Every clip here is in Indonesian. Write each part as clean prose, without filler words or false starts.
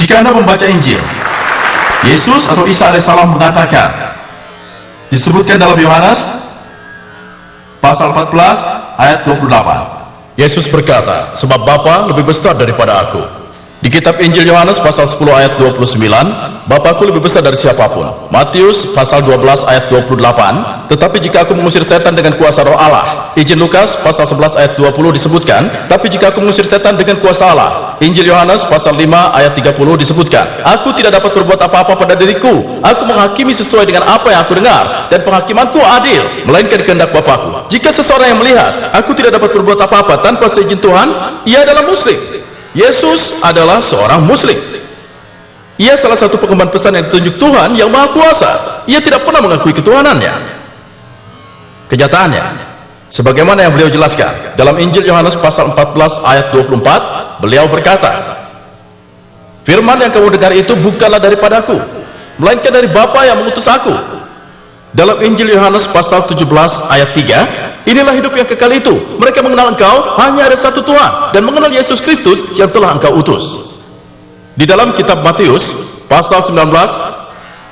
Jika Anda membaca Injil, Yesus atau Isa alaihissalam mengatakan, disebutkan dalam Yohanes pasal 14 ayat 28. Yesus berkata, sebab Bapa lebih besar daripada aku. Di kitab Injil Yohanes pasal 10 ayat 29, Bapakku lebih besar dari siapapun. Matius pasal 12 ayat 28, tetapi jika aku mengusir setan dengan kuasa roh Allah. Injil Lukas pasal 11 ayat 20 disebutkan, tapi jika aku mengusir setan dengan kuasa Allah. Injil Yohanes pasal 5 ayat 30 disebutkan, aku tidak dapat berbuat apa-apa pada diriku, aku menghakimi sesuai dengan apa yang aku dengar, dan penghakimanku adil, melainkan kehendak Bapakku. Jika seseorang yang melihat aku tidak dapat berbuat apa-apa tanpa seizin Tuhan, ia adalah musyrik. Yesus adalah seorang muslim. Ia salah satu pengemban pesan yang ditunjuk Tuhan yang Maha Kuasa. Ia tidak pernah mengakui ketuhanannya. Kenyataannya, sebagaimana yang beliau jelaskan dalam Injil Yohanes pasal 14 ayat 24, beliau berkata, firman yang kamu dengar itu bukanlah daripadaku, melainkan dari Bapa yang mengutus aku. Dalam Injil Yohanes pasal 17 ayat 3, inilah hidup yang kekal itu, mereka mengenal engkau hanya ada satu Tuhan, dan mengenal Yesus Kristus yang telah engkau utus. Di dalam kitab Matius pasal 19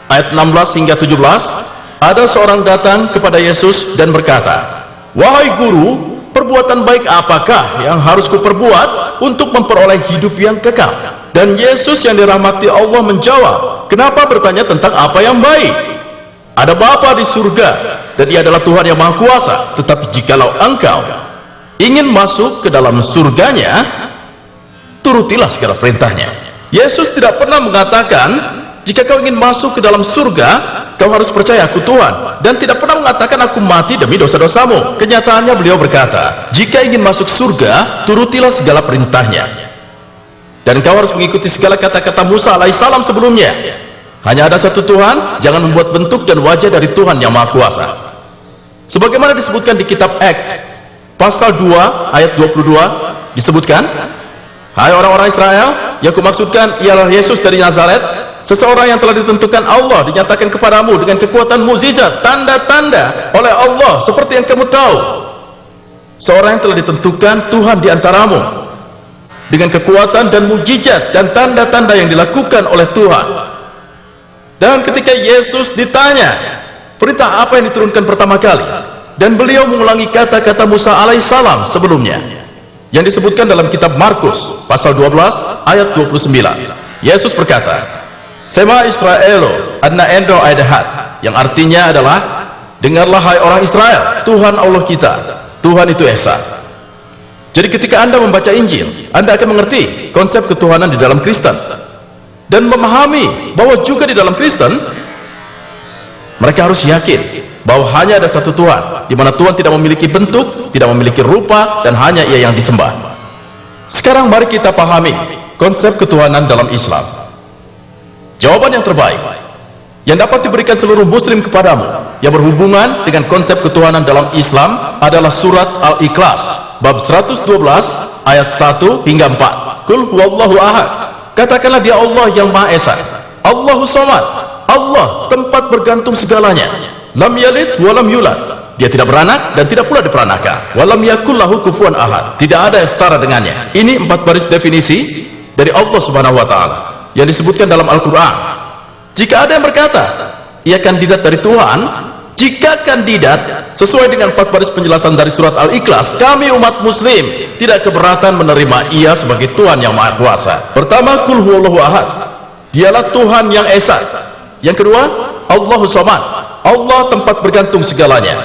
ayat 16 hingga 17, ada seorang datang kepada Yesus dan berkata, wahai guru, perbuatan baik apakah yang harus kuperbuat untuk memperoleh hidup yang kekal? Dan Yesus yang dirahmati Allah menjawab, kenapa bertanya tentang apa yang baik? Ada Bapa di surga, dan Ia adalah Tuhan yang Maha Kuasa. Tetapi jikalau engkau ingin masuk ke dalam surganya, turutilah segala perintahnya. Yesus tidak pernah mengatakan, jika kau ingin masuk ke dalam surga, kau harus percaya aku Tuhan, dan tidak pernah mengatakan aku mati demi dosa-dosamu. Kenyataannya beliau berkata, jika ingin masuk surga, turutilah segala perintahnya, dan kau harus mengikuti segala kata-kata Musa alaihissalam sebelumnya. Hanya ada satu Tuhan, jangan membuat bentuk dan wajah dari Tuhan yang Maha Kuasa. Sebagaimana disebutkan di kitab Acts pasal 2 ayat 22, disebutkan, hai orang-orang Israel, yang kumaksudkan ialah Yesus dari Nazaret, seseorang yang telah ditentukan Allah, dinyatakan kepadamu dengan kekuatan mukjizat, tanda-tanda oleh Allah, seperti yang kamu tahu. Seorang yang telah ditentukan Tuhan di antaramu, dengan kekuatan dan mukjizat dan tanda-tanda yang dilakukan oleh Tuhan. Dan ketika Yesus ditanya, perintah apa yang diturunkan pertama kali? Dan beliau mengulangi kata-kata Musa alaihissalam sebelumnya, yang disebutkan dalam kitab Markus pasal 12 ayat 29. Yesus berkata, Sema Israelo adna endo aidahat, yang artinya adalah, dengarlah hai orang Israel, Tuhan Allah kita, Tuhan itu Esa. Jadi ketika Anda membaca Injil, Anda akan mengerti konsep ketuhanan di dalam Kristen, dan memahami bahwa juga di dalam Kristen mereka harus yakin bahwa hanya ada satu Tuhan, di mana Tuhan tidak memiliki bentuk, tidak memiliki rupa, dan hanya Ia yang disembah. Sekarang mari kita pahami konsep ketuhanan dalam Islam. Jawaban yang terbaik yang dapat diberikan seluruh muslim kepadamu yang berhubungan dengan konsep ketuhanan dalam Islam adalah surat Al-Ikhlas bab 112 ayat 1 hingga 4. Qul huwallahu ahad, katakanlah dia Allah yang Maha Esa, Allahu Samad, Allah tempat bergantung segalanya, lam yalid walam yulad, dia tidak beranak dan tidak pula diperanakan, walam yakul lahu kufuwan ahad, tidak ada yang setara dengannya. Ini 4 baris definisi dari Allah Subhanahu wa Ta'ala yang disebutkan dalam Al-Quran. Jika ada yang berkata ia kandidat dari Tuhan, jika kandidat sesuai dengan 4 baris penjelasan dari surat Al-Ikhlas, kami umat muslim tidak keberatan menerima ia sebagai Tuhan yang Maha Kuasa. Pertama, Qul huwallahu ahad, dialah Tuhan yang Esa. Yang kedua, Allahu Samad, Allah tempat bergantung segalanya.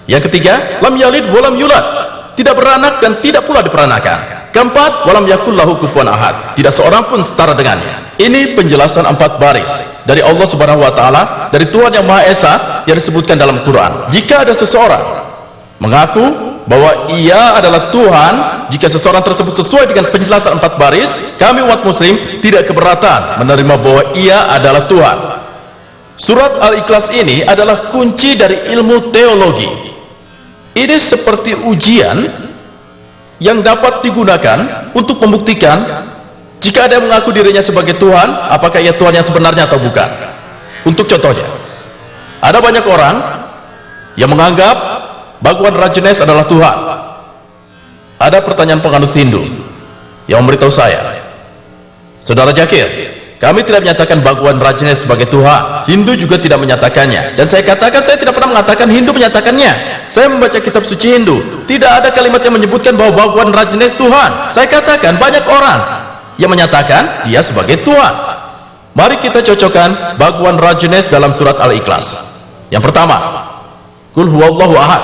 Yang ketiga, lam yalid walam yulad, tidak beranak dan tidak pula diperanakan. Keempat, walam yakul lahu kufuwan ahad, tidak seorang pun setara dengannya. Ini penjelasan 4 baris dari Allah Subhanahu wa Ta'ala, dari Tuhan yang Maha Esa yang disebutkan dalam Quran. Jika ada seseorang mengaku bahwa ia adalah Tuhan, jika seseorang tersebut sesuai dengan penjelasan 4 baris, kami umat muslim tidak keberatan menerima bahwa ia adalah Tuhan. Surat Al-Ikhlas ini adalah kunci dari ilmu teologi. Ini seperti ujian yang dapat digunakan untuk membuktikan jika ada yang mengaku dirinya sebagai Tuhan, apakah ia Tuhan yang sebenarnya atau bukan. Untuk contohnya, ada banyak orang yang menganggap Bhagwan Rajanes adalah Tuhan. Ada pertanyaan penganut Hindu yang memberitahu saya, Saudara Jakir, Kami tidak menyatakan Bhagwan Rajneesh sebagai Tuhan. Hindu juga tidak menyatakannya. Dan saya katakan saya tidak pernah mengatakan Hindu menyatakannya. Saya membaca kitab suci Hindu. Tidak ada kalimat yang menyebutkan bahwa Bhagwan Rajneesh Tuhan. Saya katakan banyak orang yang menyatakan dia sebagai Tuhan. Mari kita cocokkan Bhagwan Rajneesh dalam surat Al-Ikhlas. Yang pertama, Qul huwallahu ahad.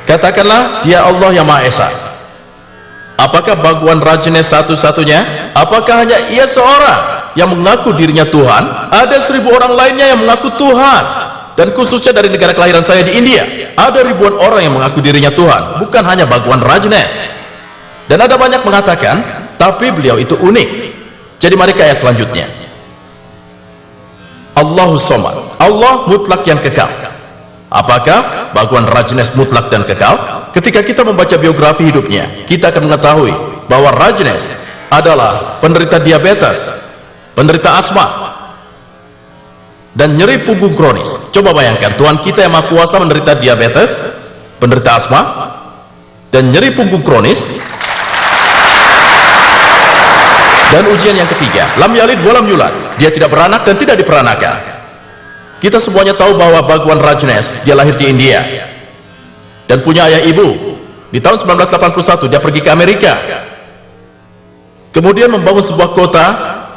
Katakanlah dia Allah yang Maha Esa. Apakah Bhagwan Rajneesh satu-satunya? Apakah hanya ia seorang yang mengaku dirinya Tuhan? Ada 1000 orang lainnya yang mengaku Tuhan. Dan khususnya dari negara kelahiran saya di India, ada ribuan orang yang mengaku dirinya Tuhan, bukan hanya Bhagwan Rajneesh. Dan ada banyak mengatakan, tapi beliau itu unik. Jadi mari ke ayat selanjutnya. Allahus Somad, Allah mutlak yang kekal. Apakah Bhagwan Rajneesh mutlak dan kekal? Ketika kita membaca biografi hidupnya, kita akan mengetahui bahwa Rajneesh adalah penderita diabetes, penderita asma, dan nyeri punggung kronis. Coba bayangkan, Tuhan kita yang Maha Kuasa menderita diabetes, penderita asma, dan nyeri punggung kronis. Dan ujian yang ketiga, lam yalid walam yulad, dia tidak beranak dan tidak diperanakan. Kita semuanya tahu bahwa Bhagwan Rajneesh dia lahir di India dan punya ayah ibu. Di tahun 1981 dia pergi ke Amerika, kemudian membangun sebuah kota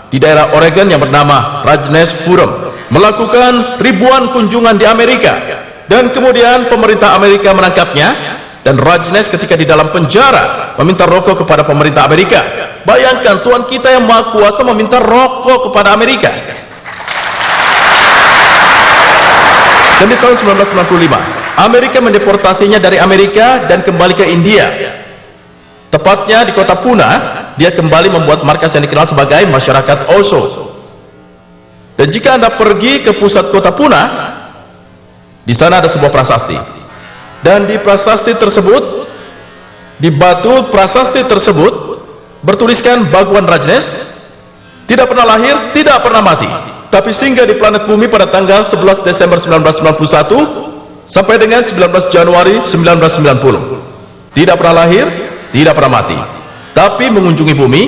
di daerah Oregon yang bernama Rajneesh Forum, melakukan ribuan kunjungan di Amerika, dan kemudian pemerintah Amerika menangkapnya. Dan Rajneesh ketika di dalam penjara meminta rokok kepada pemerintah Amerika. Bayangkan, Tuhan kita yang Maha Kuasa meminta rokok kepada Amerika. Dan di tahun 1995 Amerika mendeportasinya dari Amerika dan kembali ke India. Tepatnya di kota Pune, dia kembali membuat markas yang dikenal sebagai Masyarakat Osho. Dan jika Anda pergi ke pusat kota Pune, di sana ada sebuah prasasti. Dan di prasasti tersebut, di batu prasasti tersebut bertuliskan Bhagwan Rajneesh tidak pernah lahir, tidak pernah mati, tapi singgah di planet bumi pada tanggal 11 Desember 1991 sampai dengan 19 Januari 1990. Tidak pernah lahir, tidak pernah mati, tapi mengunjungi bumi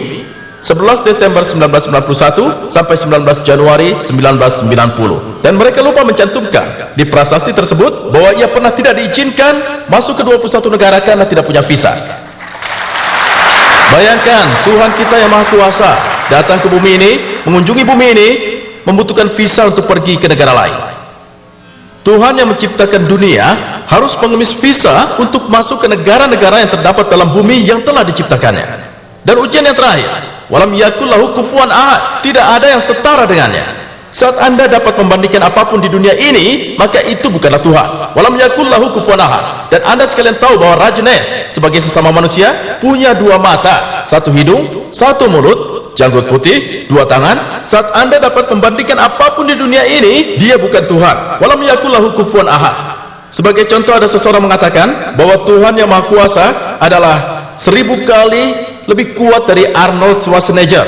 11 Desember 1991 sampai 19 Januari 1990. Dan mereka lupa mencantumkan di prasasti tersebut bahwa ia pernah tidak diizinkan masuk ke 21 negara karena tidak punya visa. Bayangkan, Tuhan kita yang Maha Kuasa datang ke bumi ini, mengunjungi bumi ini, membutuhkan visa untuk pergi ke negara lain. Tuhan yang menciptakan dunia harus mengemis visa untuk masuk ke negara-negara yang terdapat dalam bumi yang telah diciptakannya. Dan ujian yang terakhir, walam yakul lahu kufuwan ahad, tidak ada yang setara dengannya. Saat Anda dapat membandingkan apapun di dunia ini, maka itu bukanlah Tuhan. Walam yakul lahu kufuwan ahad. Dan Anda sekalian tahu bahwa Rajneesh sebagai sesama manusia punya 2 mata, 1 hidung, 1 mulut, janggut putih, 2 tangan. Saat Anda dapat membandingkan apapun di dunia ini, dia bukan Tuhan. Walam yakul lahu kufuwan ahad. Sebagai contoh, ada seseorang mengatakan bahwa Tuhan yang Maha Kuasa adalah 1000 kali lebih kuat dari Arnold Schwarzenegger.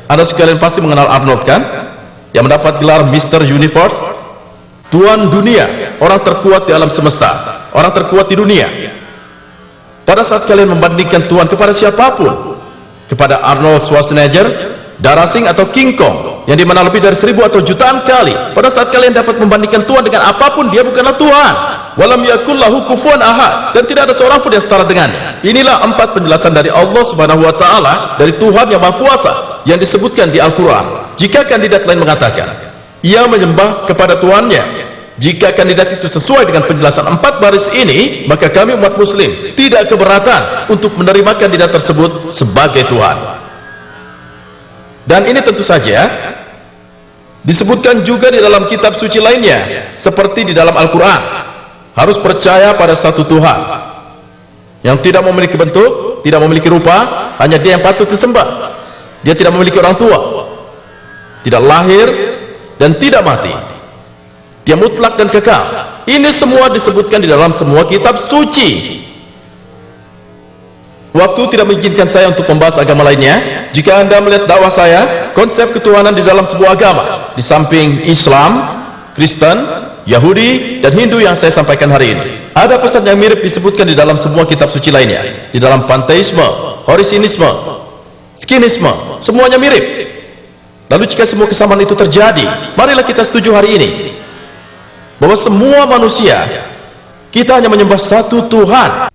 Anda sekalian pasti mengenal Arnold, kan? Yang mendapat gelar Mr. Universe, Tuan Dunia, orang terkuat di alam semesta, orang terkuat di dunia. Pada saat kalian membandingkan Tuhan kepada siapapun, kepada Arnold Schwarzenegger, Dara Singh atau King Kong, yang dimana lebih dari 1000 atau jutaan kali, pada saat kalian dapat membandingkan Tuhan dengan apapun, dia bukanlah Tuhan. Walam yakul lahu kufuwan ahad, dan tidak ada seorang pun yang setara dengannya. Inilah 4 penjelasan dari Allah Subhanahu wa taala, dari Tuhan yang Maha Kuasa yang disebutkan di Al-Qur'an. Jika kandidat lain mengatakan ia menyembah kepada Tuhannya, jika kandidat itu sesuai dengan penjelasan 4 baris ini, maka kami umat muslim tidak keberatan untuk menerima kandidat tersebut sebagai Tuhan. Dan ini tentu saja disebutkan juga di dalam kitab suci lainnya, seperti di dalam Al-Qur'an. Harus percaya pada satu Tuhan yang tidak memiliki bentuk, tidak memiliki rupa, hanya dia yang patut disembah. Dia tidak memiliki orang tua, tidak lahir, dan tidak mati. Dia mutlak dan kekal. Ini semua disebutkan di dalam semua kitab suci. Waktu tidak mengizinkan saya untuk membahas agama lainnya. Jika Anda melihat dakwah saya, konsep ketuhanan di dalam sebuah agama, di samping Islam, Kristen, Yahudi, dan Hindu yang saya sampaikan hari ini, ada pesan yang mirip disebutkan di dalam semua kitab suci lainnya. Di dalam panteisme, horisinisme, skinisme, semuanya mirip. Lalu jika semua kesamaan itu terjadi, marilah kita setuju hari ini bahwa semua manusia, kita hanya menyembah satu Tuhan.